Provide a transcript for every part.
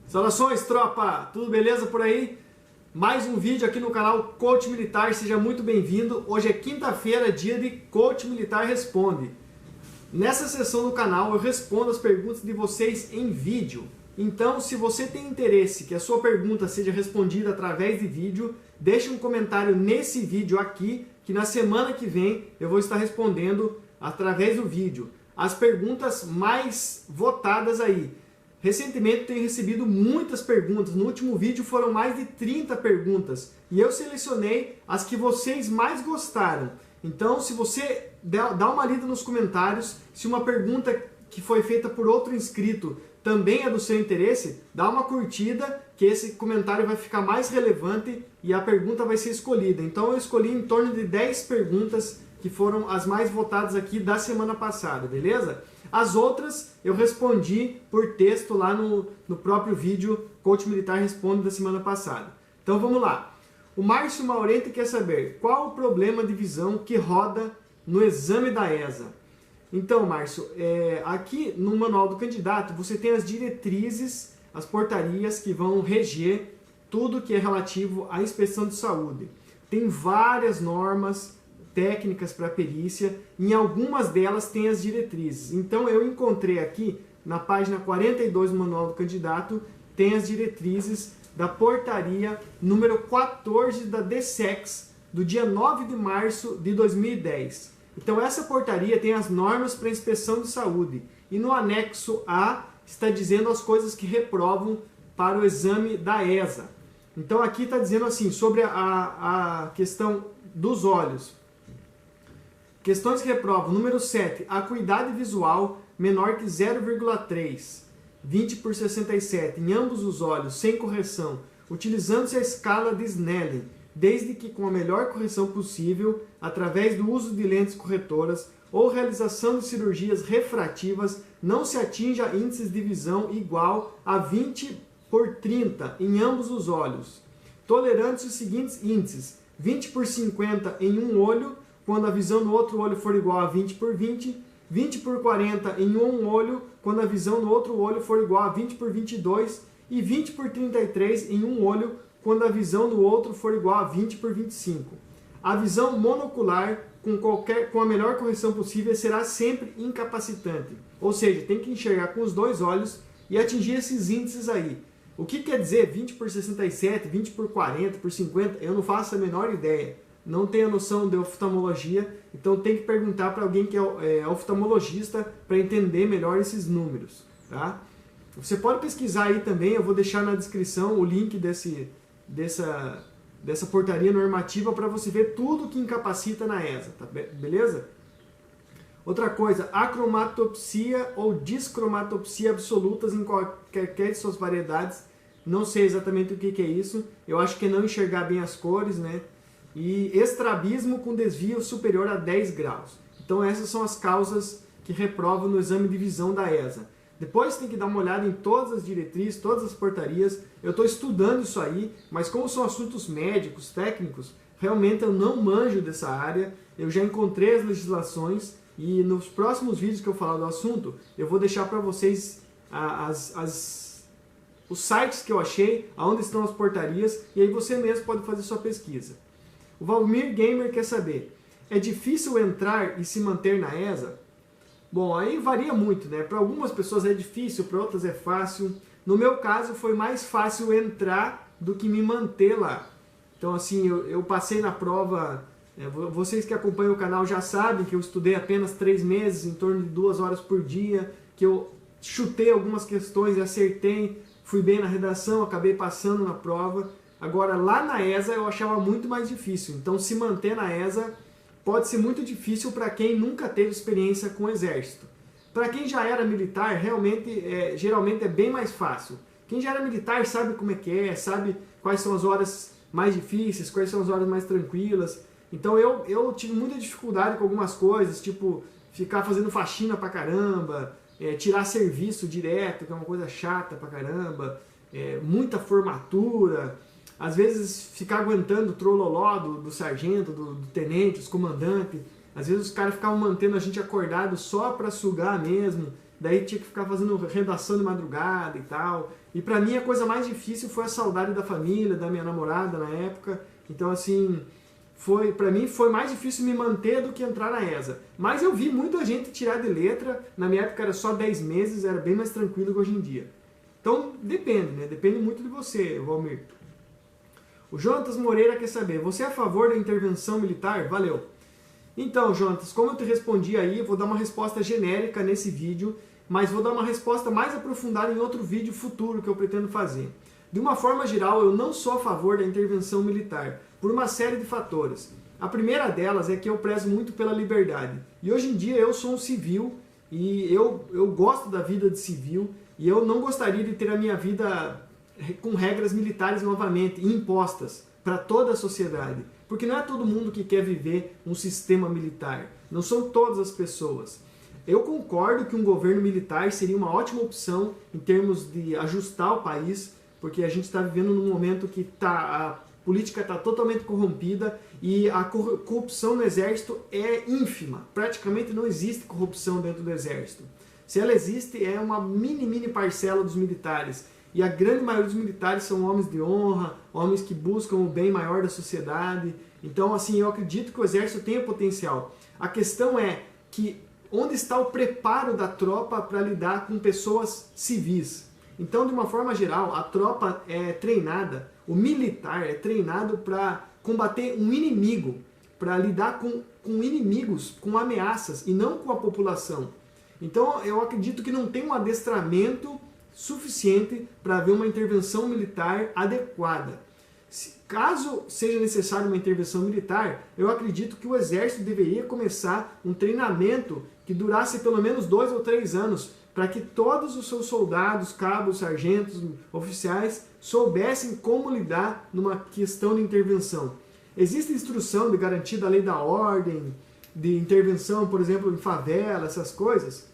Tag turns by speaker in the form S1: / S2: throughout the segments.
S1: Saudações, tropa! Tudo beleza por aí? Mais um vídeo aqui no canal Coach Militar, seja muito bem-vindo. Hoje é quinta-feira, dia de Coach Militar Responde. Nessa sessão do canal eu respondo as perguntas de vocês em vídeo. Então, se você tem interesse que a sua pergunta seja respondida através de vídeo, deixe um comentário nesse vídeo aqui, que na semana que vem eu vou estar respondendo através do vídeo as perguntas mais votadas aí. Recentemente tenho recebido muitas perguntas, no último vídeo foram mais de 30 perguntas e eu selecionei as que vocês mais gostaram. Então, se você dá uma lida nos comentários, se uma pergunta que foi feita por outro inscrito também é do seu interesse, dá uma curtida que esse comentário vai ficar mais relevante e a pergunta vai ser escolhida. Então eu escolhi em torno de 10 perguntas que foram as mais votadas aqui da semana passada, beleza? As outras eu respondi por texto lá no próprio vídeo Coach Militar Responde da semana passada. Então vamos lá. O Márcio Maurente quer saber qual o problema de visão que roda no exame da ESA. Então, Márcio, aqui no manual do candidato você tem as diretrizes, as portarias que vão reger tudo que é relativo à inspeção de saúde. Tem várias normas técnicas para perícia, em algumas delas tem as diretrizes. Então eu encontrei aqui na página 42 do manual do candidato, tem as diretrizes da portaria número 14 da DSEX, do dia 9 de março de 2010. Então essa portaria tem as normas para inspeção de saúde e no anexo A está dizendo as coisas que reprovam para o exame da ESA. Então aqui está dizendo assim, sobre a questão dos olhos. Questões que reprovam, número 7, acuidade visual menor que 0,3, 20 por 67, em ambos os olhos, sem correção, utilizando-se a escala de Snellen, desde que com a melhor correção possível, através do uso de lentes corretoras ou realização de cirurgias refrativas, não se atinja índices de visão igual a 20 por 30 em ambos os olhos. Tolerantes os seguintes índices, 20 por 50 em um olho, quando a visão no outro olho for igual a 20 por 20, 20 por 40 em um olho, quando a visão no outro olho for igual a 20 por 22, e 20 por 33 em um olho, quando a visão no outro for igual a 20 por 25. A visão monocular, com a melhor correção possível, será sempre incapacitante. Ou seja, tem que enxergar com os dois olhos e atingir esses índices aí. O que quer dizer 20 por 67, 20 por 40, por 50? Eu não faço a menor ideia. Não tenho a noção de oftalmologia, então tem que perguntar para alguém que é oftalmologista para entender melhor esses números. Tá? Você pode pesquisar aí também, eu vou deixar na descrição o link dessa portaria normativa para você ver tudo que incapacita na ESA, tá? Beleza? Outra coisa, acromatopsia ou discromatopsia absolutas em qualquer de suas variedades, não sei exatamente o que é isso, eu acho que é não enxergar bem as cores, né? E estrabismo com desvio superior a 10 graus. Então essas são as causas que reprovam no exame de visão da ESA. Depois tem que dar uma olhada em todas as diretrizes, todas as portarias. Eu estou estudando isso aí, mas como são assuntos médicos, técnicos, realmente eu não manjo dessa área. Eu já encontrei as legislações e nos próximos vídeos que eu falar do assunto, eu vou deixar para vocês os sites que eu achei, aonde estão as portarias, e aí você mesmo pode fazer sua pesquisa. O Valmir Gamer quer saber, é difícil entrar e se manter na ESA? Bom, aí varia muito, né? Para algumas pessoas é difícil, para outras é fácil. No meu caso foi mais fácil entrar do que me manter lá. Então assim, eu passei na prova, vocês que acompanham o canal já sabem que eu estudei apenas 3 meses, em torno de 2 horas por dia, que eu chutei algumas questões e acertei, fui bem na redação, acabei passando na prova. Agora, lá na ESA eu achava muito mais difícil, então se manter na ESA pode ser muito difícil para quem nunca teve experiência com o exército. Para quem já era militar, realmente, geralmente é bem mais fácil. Quem já era militar sabe como é que é, sabe quais são as horas mais difíceis, quais são as horas mais tranquilas. Então eu tive muita dificuldade com algumas coisas, tipo ficar fazendo faxina pra caramba, tirar serviço direto, que é uma coisa chata pra caramba, muita formatura. Às vezes ficar aguentando o trololó do sargento, do tenente, os comandantes. Às vezes os caras ficavam mantendo a gente acordado só para sugar mesmo. daí tinha que ficar fazendo redação de madrugada e tal. E para mim a coisa mais difícil foi a saudade da família, da minha namorada na época. Então assim, para mim foi mais difícil me manter do que entrar na ESA. Mas eu vi muita gente tirar de letra, na minha época era só 10 meses, era bem mais tranquilo que hoje em dia. Então depende, né? Depende muito de você, Valmir. O Jonatas Moreira quer saber, você é a favor da intervenção militar? Valeu. Então, Jonatas, como eu te respondi aí, eu vou dar uma resposta genérica nesse vídeo, mas vou dar uma resposta mais aprofundada em outro vídeo futuro que eu pretendo fazer. De uma forma geral, eu não sou a favor da intervenção militar, por uma série de fatores. A primeira delas é que eu prezo muito pela liberdade. E hoje em dia eu sou um civil, e eu gosto da vida de civil, e eu não gostaria de ter a minha vida com regras militares novamente, impostas para toda a sociedade. Porque não é todo mundo que quer viver um sistema militar. Não são todas as pessoas. Eu concordo que um governo militar seria uma ótima opção em termos de ajustar o país, porque a gente está vivendo num momento que a política está totalmente corrompida e a corrupção no exército é ínfima. Praticamente não existe corrupção dentro do exército. Se ela existe, é uma mini parcela dos militares. E a grande maioria dos militares são homens de honra, homens que buscam o bem maior da sociedade. Então, assim, eu acredito que o exército tem potencial. A questão é que onde está o preparo da tropa para lidar com pessoas civis? Então, de uma forma geral, a tropa é treinada, o militar é treinado para combater um inimigo, para lidar com inimigos, com ameaças e não com a população. Então, eu acredito que não tem um adestramento suficiente para haver uma intervenção militar adequada. Caso seja necessária uma intervenção militar, eu acredito que o exército deveria começar um treinamento que durasse pelo menos 2 ou 3 anos, para que todos os seus soldados, cabos, sargentos, oficiais soubessem como lidar numa questão de intervenção. Existe instrução de garantia da lei da ordem, de intervenção, por exemplo, em favela, essas coisas,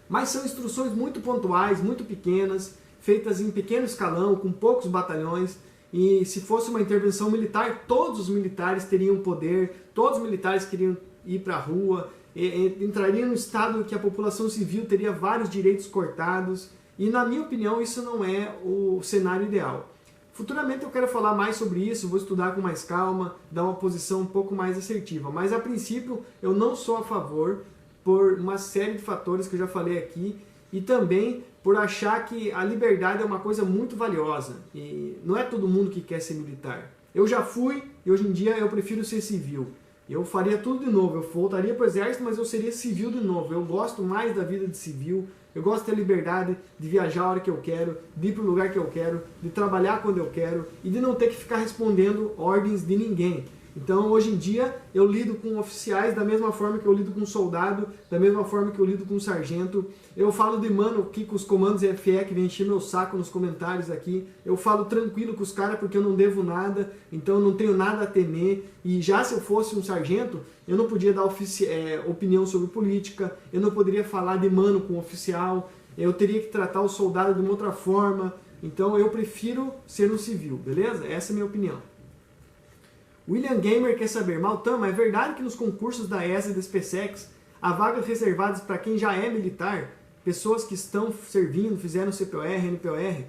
S1: mas são instruções muito pontuais, muito pequenas, feitas em pequeno escalão, com poucos batalhões, e se fosse uma intervenção militar, todos os militares teriam poder, todos os militares queriam ir para a rua, entraria no estado em que a população civil teria vários direitos cortados, e na minha opinião isso não é o cenário ideal. Futuramente eu quero falar mais sobre isso, vou estudar com mais calma, dar uma posição um pouco mais assertiva, mas a princípio eu não sou a favor, por uma série de fatores que eu já falei aqui, e também por achar que a liberdade é uma coisa muito valiosa, e não é todo mundo que quer ser militar. Eu já fui, e hoje em dia eu prefiro ser civil. Eu faria tudo de novo, eu voltaria para o exército, mas eu seria civil de novo. Eu gosto mais da vida de civil, eu gosto de ter liberdade de viajar a hora que eu quero, de ir para o lugar que eu quero, de trabalhar quando eu quero, e de não ter que ficar respondendo ordens de ninguém. Então, hoje em dia, eu lido com oficiais da mesma forma que eu lido com um soldado, da mesma forma que eu lido com um sargento. Eu falo de mano aqui com os comandos FE que vem encher meu saco nos comentários aqui. Eu falo tranquilo com os caras porque eu não devo nada, então eu não tenho nada a temer. E já se eu fosse um sargento, eu não podia dar opinião sobre política, eu não poderia falar de mano com um oficial, eu teria que tratar o soldado de uma outra forma. Então eu prefiro ser um civil, beleza? Essa é a minha opinião. William Gamer quer saber, Maltama, é verdade que nos concursos da ESA e da SpaceX há vagas reservadas para quem já é militar? Pessoas que estão servindo, fizeram CPOR, NPOR?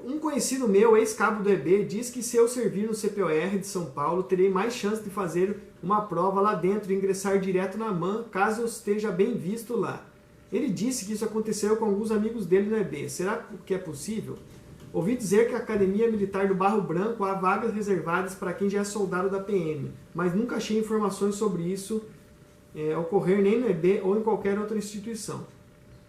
S1: Um conhecido meu, ex-cabo do EB, diz que se eu servir no CPOR de São Paulo, terei mais chance de fazer uma prova lá dentro e ingressar direto na MAN, caso eu esteja bem visto lá. Ele disse que isso aconteceu com alguns amigos dele no EB. Será que é possível? Ouvi dizer que a Academia Militar do Barro Branco há vagas reservadas para quem já é soldado da PM, mas nunca achei informações sobre isso ocorrer nem no EB ou em qualquer outra instituição.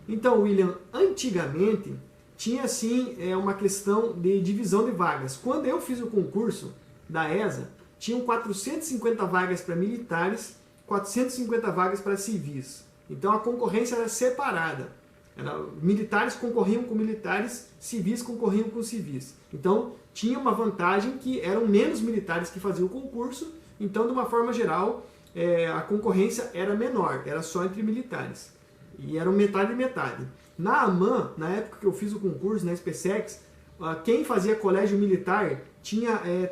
S1: Então, William, antigamente tinha sim uma questão de divisão de vagas. Quando eu fiz o concurso da ESA, tinham 450 vagas para militares, 450 vagas para civis. Então a concorrência era separada. Militares concorriam com militares, civis concorriam com civis. Então tinha uma vantagem que eram menos militares que faziam o concurso, então de uma forma geral a concorrência era menor, era só entre militares. E eram metade e metade. Na AMAN, na época que eu fiz o concurso, na SpaceX, quem fazia colégio militar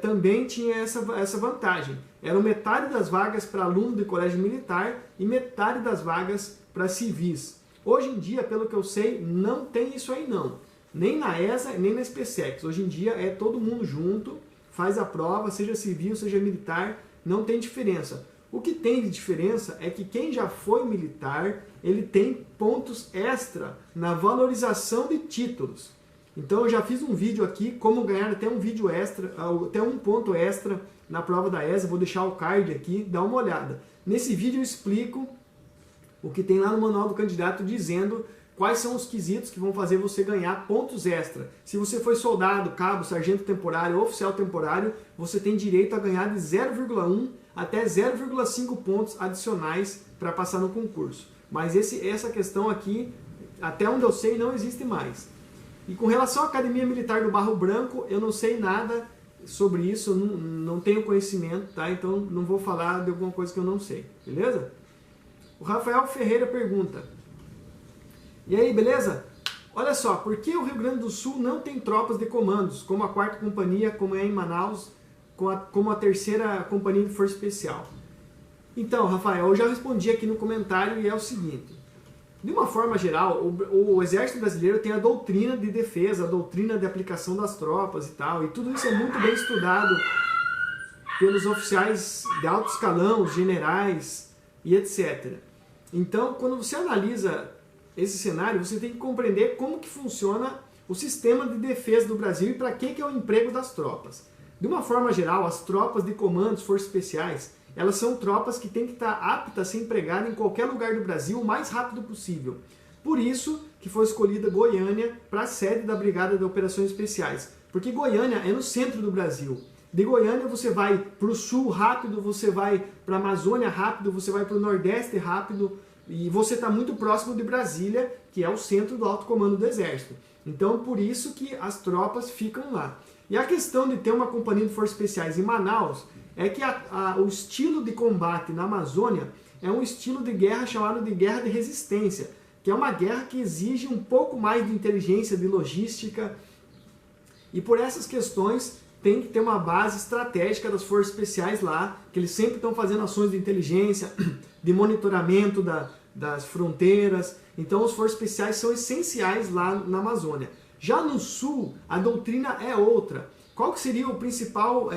S1: também tinha essa vantagem. Eram metade das vagas para aluno de colégio militar e metade das vagas para civis. Hoje em dia, pelo que eu sei, não tem isso aí não. Nem na ESA, nem na SpaceX. Hoje em dia é todo mundo junto, faz a prova, seja civil, seja militar, não tem diferença. O que tem de diferença é que quem já foi militar, ele tem pontos extra na valorização de títulos. Então eu já fiz um vídeo aqui, como ganhar até um vídeo extra, até um ponto extra na prova da ESA, vou deixar o card aqui, dá uma olhada. Nesse vídeo eu explico o que tem lá no manual do candidato dizendo quais são os quesitos que vão fazer você ganhar pontos extra. Se você foi soldado, cabo, sargento temporário, oficial temporário, você tem direito a ganhar de 0,1 até 0,5 pontos adicionais para passar no concurso. Mas essa questão aqui, até onde eu sei, não existe mais. E com relação à Academia Militar do Barro Branco, eu não sei nada sobre isso, não tenho conhecimento, tá? Então não vou falar de alguma coisa que eu não sei, beleza? O Rafael Ferreira pergunta: e aí, beleza? Olha só, por que o Rio Grande do Sul não tem tropas de comandos, como a 4ª Companhia, como é em Manaus, como a 3ª Companhia de Força Especial? Então, Rafael, eu já respondi aqui no comentário e é o seguinte. De uma forma geral, o Exército Brasileiro tem a doutrina de defesa, a doutrina de aplicação das tropas e tal, e tudo isso é muito bem estudado pelos oficiais de alto escalão, os generais e etc. Então, quando você analisa esse cenário, você tem que compreender como que funciona o sistema de defesa do Brasil e para que é o emprego das tropas. De uma forma geral, as tropas de comandos, forças especiais, elas são tropas que têm que estar aptas a ser empregadas em qualquer lugar do Brasil o mais rápido possível. Por isso que foi escolhida Goiânia para a sede da Brigada de Operações Especiais. Porque Goiânia é no centro do Brasil. De Goiânia você vai para o sul rápido, você vai para a Amazônia rápido, você vai para o Nordeste rápido, e você está muito próximo de Brasília, que é o centro do alto comando do Exército. Então, por isso que as tropas ficam lá. E a questão de ter uma companhia de forças especiais em Manaus é que o estilo de combate na Amazônia é um estilo de guerra chamado de guerra de resistência, que é uma guerra que exige um pouco mais de inteligência, de logística, e por essas questões tem que ter uma base estratégica das forças especiais lá, que eles sempre estão fazendo ações de inteligência, de monitoramento das fronteiras. Então os forças especiais são essenciais lá na Amazônia. Já no sul, a doutrina é outra. Qual que seria o principal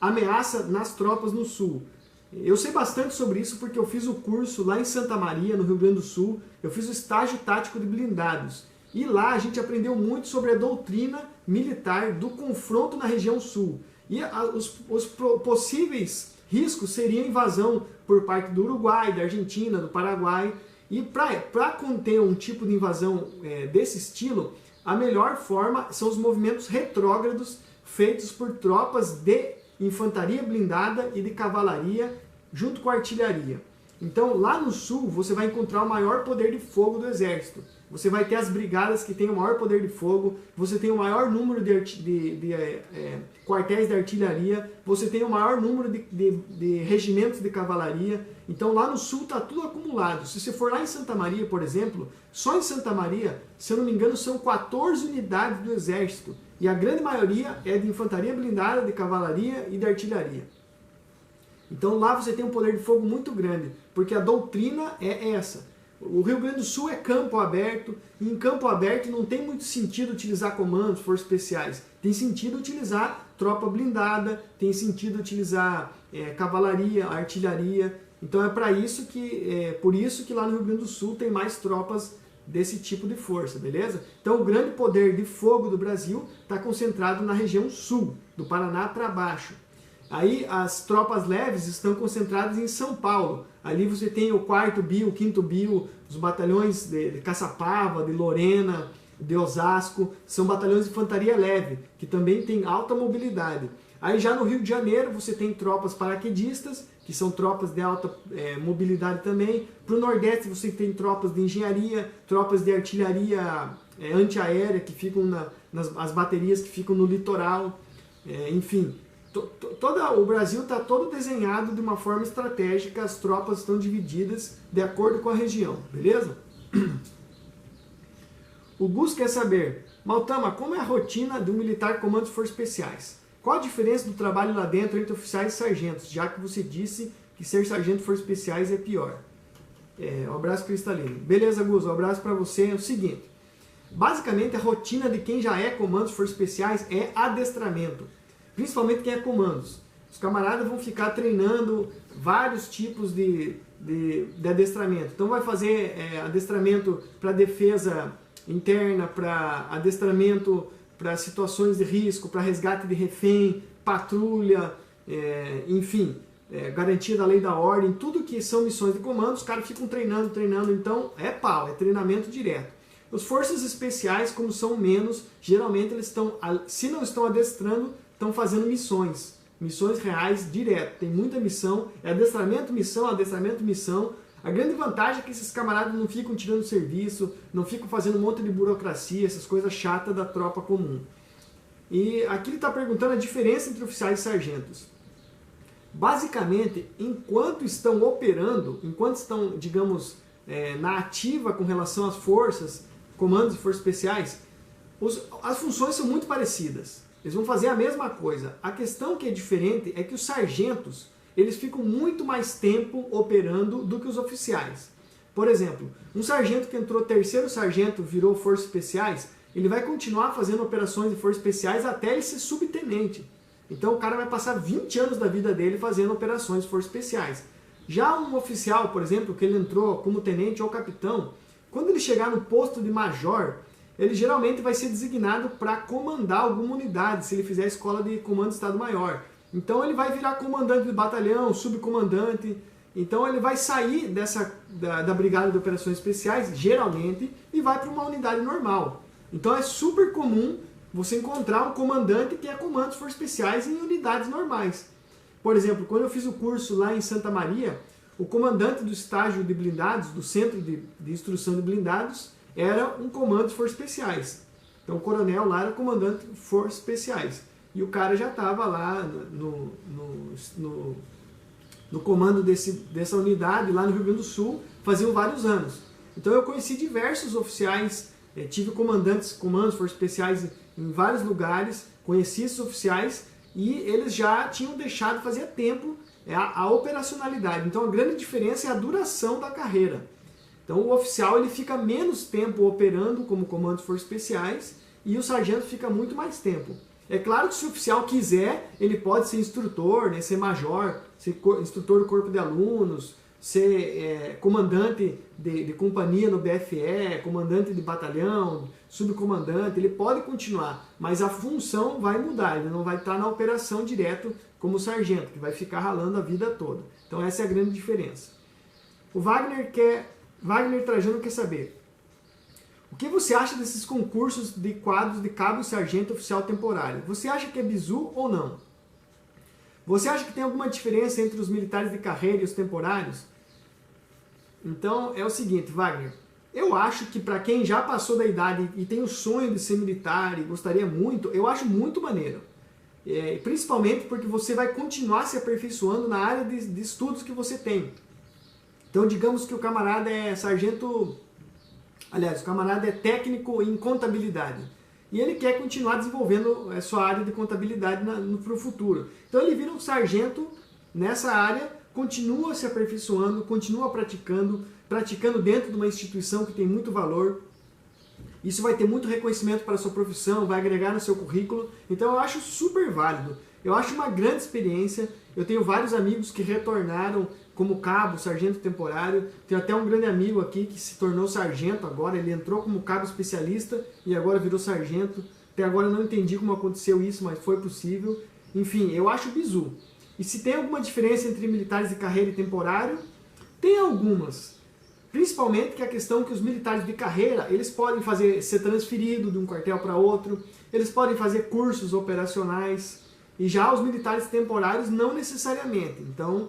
S1: ameaça nas tropas no sul? Eu sei bastante sobre isso porque eu fiz o curso lá em Santa Maria, no Rio Grande do Sul. Eu fiz o estágio tático de blindados. E lá a gente aprendeu muito sobre a doutrina militar do confronto na região sul. E os possíveis riscos seriam invasão por parte do Uruguai, da Argentina, do Paraguai. E para conter um tipo de invasão desse estilo, a melhor forma são os movimentos retrógrados feitos por tropas de infantaria blindada e de cavalaria junto com a artilharia. Então lá no sul você vai encontrar o maior poder de fogo do exército. Você vai ter as brigadas que têm o maior poder de fogo, você tem o maior número de quartéis de artilharia, você tem o maior número de regimentos de cavalaria. Então lá no sul está tudo acumulado. Se você for lá em Santa Maria, por exemplo, só em Santa Maria, se eu não me engano, são 14 unidades do exército. E a grande maioria é de infantaria blindada, de cavalaria e de artilharia. Então lá você tem um poder de fogo muito grande, porque a doutrina é essa. O Rio Grande do Sul é campo aberto, e em campo aberto não tem muito sentido utilizar comandos, forças especiais. Tem sentido utilizar tropa blindada, tem sentido utilizar cavalaria, artilharia. Então é por isso que lá no Rio Grande do Sul tem mais tropas desse tipo de força, beleza? Então o grande poder de fogo do Brasil está concentrado na região sul, do Paraná para baixo. Aí as tropas leves estão concentradas em São Paulo. Ali você tem o 4º BIO, o 5º BIO, os batalhões de Caçapava, de Lorena, de Osasco. São batalhões de infantaria leve, que também tem alta mobilidade. Aí já no Rio de Janeiro você tem tropas paraquedistas, que são tropas de alta mobilidade também. Para o Nordeste você tem tropas de engenharia, tropas de artilharia antiaérea, que ficam nas baterias que ficam no litoral. Enfim, o Brasil está todo desenhado de uma forma estratégica, as tropas estão divididas de acordo com a região, beleza? O Gus quer saber, Maltama, como é a rotina de um militar comando de forças especiais? Qual a diferença do trabalho lá dentro entre oficiais e sargentos, já que você disse que ser sargento de forças especiais é pior? Um abraço cristalino. Beleza, Gus, um abraço para você. É o seguinte, basicamente a rotina de quem já é comandos forças especiais é adestramento, principalmente quem é comandos. Os camaradas vão ficar treinando vários tipos de adestramento. Então vai fazer adestramento para defesa interna, para adestramento para situações de risco, para resgate de refém, patrulha, enfim, garantia da lei e da ordem, tudo que são missões de comando, os caras ficam treinando, então é pau, é treinamento direto. Os forças especiais, como são menos, geralmente eles estão, se não estão adestrando, estão fazendo missões reais direto. Tem muita missão, é adestramento, missão. A grande vantagem é que esses camaradas não ficam tirando serviço, não ficam fazendo um monte de burocracia, essas coisas chatas da tropa comum. E aqui ele está perguntando a diferença entre oficiais e sargentos. Basicamente, enquanto estão operando, enquanto estão, digamos, na ativa com relação às forças, comandos e forças especiais, as funções são muito parecidas. Eles vão fazer a mesma coisa. A questão que é diferente é que os sargentos, eles ficam muito mais tempo operando do que os oficiais. Por exemplo, um sargento que entrou terceiro sargento, virou forças especiais, ele vai continuar fazendo operações de forças especiais até ele ser subtenente. Então o cara vai passar 20 anos da vida dele fazendo operações de forças especiais. Já um oficial, por exemplo, que ele entrou como tenente ou capitão, quando ele chegar no posto de major, ele geralmente vai ser designado para comandar alguma unidade, se ele fizer a escola de comando de Estado-Maior. Então ele vai virar comandante de batalhão, subcomandante. Então ele vai sair da Brigada de Operações Especiais, geralmente, e vai para uma unidade normal. Então é super comum você encontrar um comandante que é comando de forças especiais em unidades normais. Por exemplo, quando eu fiz o curso lá em Santa Maria, o comandante do estágio de blindados, do Centro de Instrução de Blindados, era um comando de forças especiais. Então o coronel lá era comandante de forças especiais. E o cara já estava lá no comando dessa unidade lá no Rio Grande do Sul, faziam vários anos. Então eu conheci diversos oficiais, tive comandos de forças especiais em vários lugares, conheci esses oficiais e eles já tinham deixado, fazia tempo, a operacionalidade. Então a grande diferença é a duração da carreira. Então o oficial ele fica menos tempo operando como comando de forças especiais e o sargento fica muito mais tempo. É claro que se o oficial quiser, ele pode ser instrutor, né, ser major, ser instrutor do corpo de alunos, ser comandante de companhia no BFE, comandante de batalhão, subcomandante, ele pode continuar, mas a função vai mudar, ele não vai estar na operação direto como sargento, que vai ficar ralando a vida toda. Então essa é a grande diferença. O Wagner Trajano quer saber: o que você acha desses concursos de quadros de cabo, sargento, oficial temporário? Você acha que é bizu ou não? Você acha que tem alguma diferença entre os militares de carreira e os temporários? Então é o seguinte, Wagner, eu acho que para quem já passou da idade e tem o sonho de ser militar e gostaria muito, eu acho muito maneiro. Principalmente porque você vai continuar se aperfeiçoando na área de estudos que você tem. Então digamos que o camarada é sargento... Aliás, o camarada é técnico em contabilidade e ele quer continuar desenvolvendo a sua área de contabilidade para o futuro. Então ele vira um sargento nessa área, continua se aperfeiçoando, continua praticando dentro de uma instituição que tem muito valor. Isso vai ter muito reconhecimento para a sua profissão, vai agregar no seu currículo. Então eu acho super válido. Eu acho uma grande experiência. Eu tenho vários amigos que retornaram como cabo, sargento temporário. Tenho até um grande amigo aqui que se tornou sargento agora. Ele entrou como cabo especialista e agora virou sargento. Até agora eu não entendi como aconteceu isso, mas foi possível. Enfim, eu acho bizu. E se tem alguma diferença entre militares de carreira e temporário? Tem algumas. Principalmente que a questão que os militares de carreira, eles podem ser transferidos de um quartel para outro, eles podem fazer cursos operacionais. E já os militares temporários não necessariamente. Então,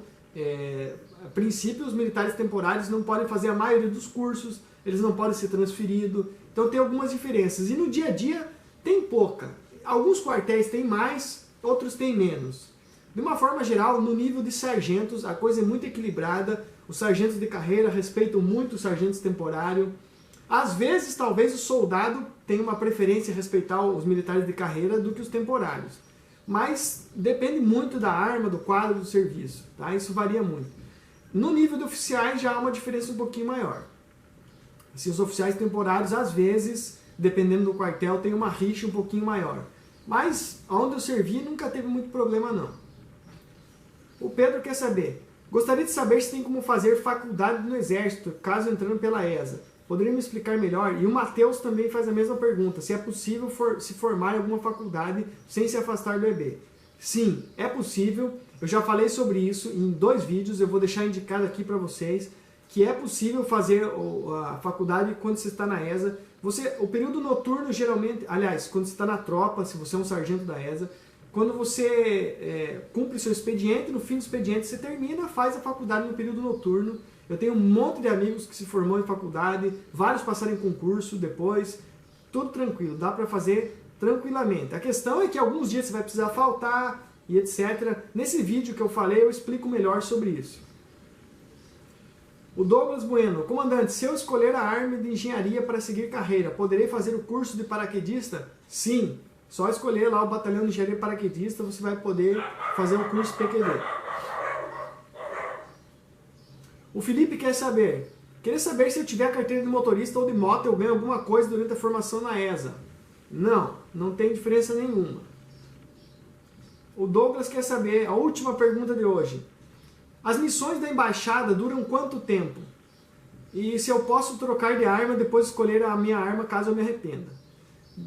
S1: a princípio, os militares temporários não podem fazer a maioria dos cursos, eles não podem ser transferidos. Então tem algumas diferenças. E no dia a dia tem pouca. Alguns quartéis têm mais, outros têm menos. De uma forma geral, no nível de sargentos, a coisa é muito equilibrada. Os sargentos de carreira respeitam muito os sargentos temporários. Às vezes, talvez o soldado tenha uma preferência em respeitar os militares de carreira do que os temporários. Mas depende muito da arma, do quadro do serviço, tá? Isso varia muito. No nível de oficiais já há uma diferença um pouquinho maior. Se os oficiais temporários, às vezes, dependendo do quartel, tem uma rixa um pouquinho maior. Mas onde eu servi nunca teve muito problema não. O Pedro quer saber: gostaria de saber se tem como fazer faculdade no Exército, caso entrando pela ESA. Poderia me explicar melhor? E o Matheus também faz a mesma pergunta: se é possível se formar em alguma faculdade sem se afastar do EB. Sim, é possível. Eu já falei sobre isso em 2 vídeos, eu vou deixar indicado aqui para vocês que é possível fazer a faculdade quando você está na ESA. O período noturno geralmente, aliás, quando você está na tropa, se você é um sargento da ESA, quando você cumpre seu expediente, no fim do expediente você termina, faz a faculdade no período noturno. Eu tenho um monte de amigos que se formou em faculdade, vários passaram em concurso depois, tudo tranquilo, dá para fazer tranquilamente. A questão é que alguns dias você vai precisar faltar e etc. Nesse vídeo que eu falei, eu explico melhor sobre isso. O Douglas Bueno: comandante, se eu escolher a arma de engenharia para seguir carreira, poderei fazer o curso de paraquedista? Sim, só escolher lá o batalhão de engenharia paraquedista, você vai poder fazer o curso PQD. O Felipe quer saber: queria saber se eu tiver carteira de motorista ou de moto, eu ganho alguma coisa durante a formação na ESA. Não, não tem diferença nenhuma. O Douglas quer saber, a última pergunta de hoje: as missões da embaixada duram quanto tempo? E se eu posso trocar de arma depois escolher a minha arma caso eu me arrependa?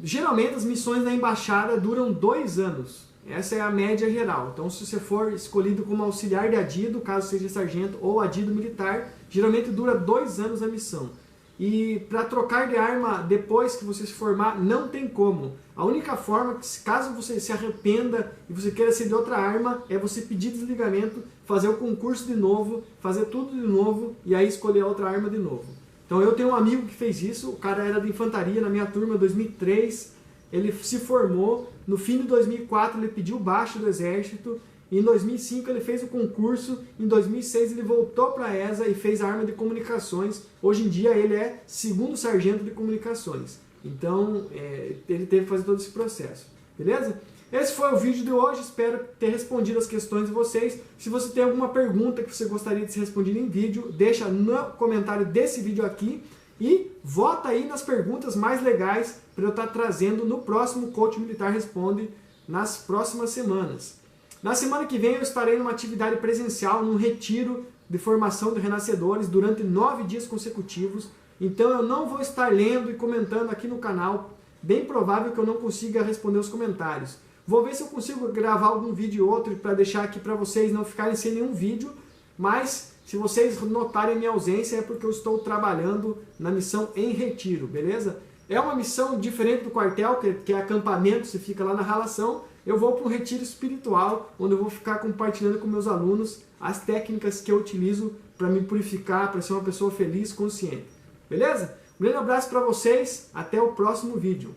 S1: Geralmente as missões da embaixada duram 2 anos. Essa é a média geral. Então se você for escolhido como auxiliar de adido, caso seja sargento ou adido militar, geralmente dura 2 anos a missão. E para trocar de arma depois que você se formar, não tem como. A única forma, caso você se arrependa e você queira ser de outra arma, é você pedir desligamento, fazer o concurso de novo, fazer tudo de novo e aí escolher a outra arma de novo. Então eu tenho um amigo que fez isso, o cara era de infantaria na minha turma, 2003, ele se formou, no fim de 2004 ele pediu baixa do exército, em 2005 ele fez o concurso, em 2006 ele voltou para a ESA e fez a arma de comunicações. Hoje em dia ele é 2º sargento de comunicações. Então ele teve que fazer todo esse processo. Beleza? Esse foi o vídeo de hoje, espero ter respondido as questões de vocês. Se você tem alguma pergunta que você gostaria de ser respondida em vídeo, deixa no comentário desse vídeo aqui e vota aí nas perguntas mais legais para eu estar trazendo no próximo Coach Militar Responde nas próximas semanas. Na semana que vem eu estarei numa atividade presencial, num retiro de formação de renascedores durante 9 dias consecutivos. Então eu não vou estar lendo e comentando aqui no canal. Bem provável que eu não consiga responder os comentários. Vou ver se eu consigo gravar algum vídeo ou outro para deixar aqui para vocês não ficarem sem nenhum vídeo. Mas se vocês notarem minha ausência é porque eu estou trabalhando na missão em retiro, beleza? É uma missão diferente do quartel, que é acampamento, você fica lá na ralação. Eu vou para um retiro espiritual, onde eu vou ficar compartilhando com meus alunos as técnicas que eu utilizo para me purificar, para ser uma pessoa feliz, consciente. Beleza? Um grande abraço para vocês, até o próximo vídeo.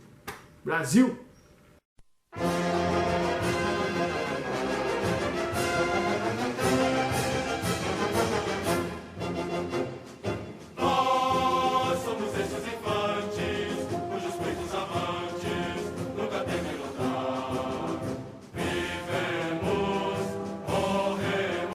S1: Brasil!